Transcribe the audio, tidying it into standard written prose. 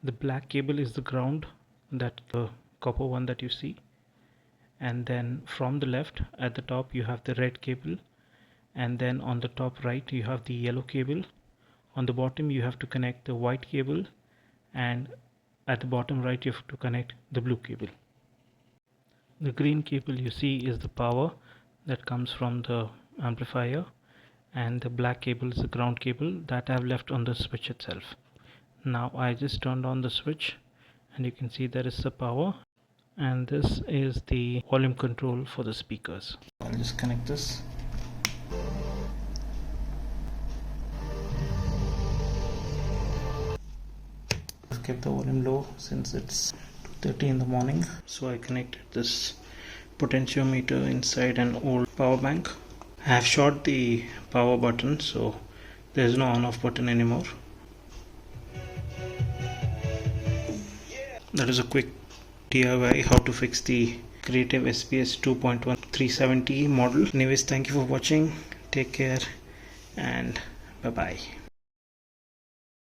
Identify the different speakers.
Speaker 1: The black cable is the ground, that the copper one that you see, and then from the left at the top you have the red cable, and then on the top right you have the yellow cable. On the bottom you have to connect the white cable, and at the bottom right you have to connect the blue cable. The green cable you see is the power that comes from the amplifier, and the black cable is the ground cable that I have left on the switch itself. Now I just turned on the switch and you can see there is the power, and this is the volume control for the speakers. I'll just connect this. I've kept the volume low since it's 2:30 in the morning, so I connected this potentiometer inside an old power bank. I have shot the power button, so there's no on off button anymore. That is a quick DIY how to fix the Creative SPS 2.1 370 model. Anyways, thank you for watching. Take care and bye bye.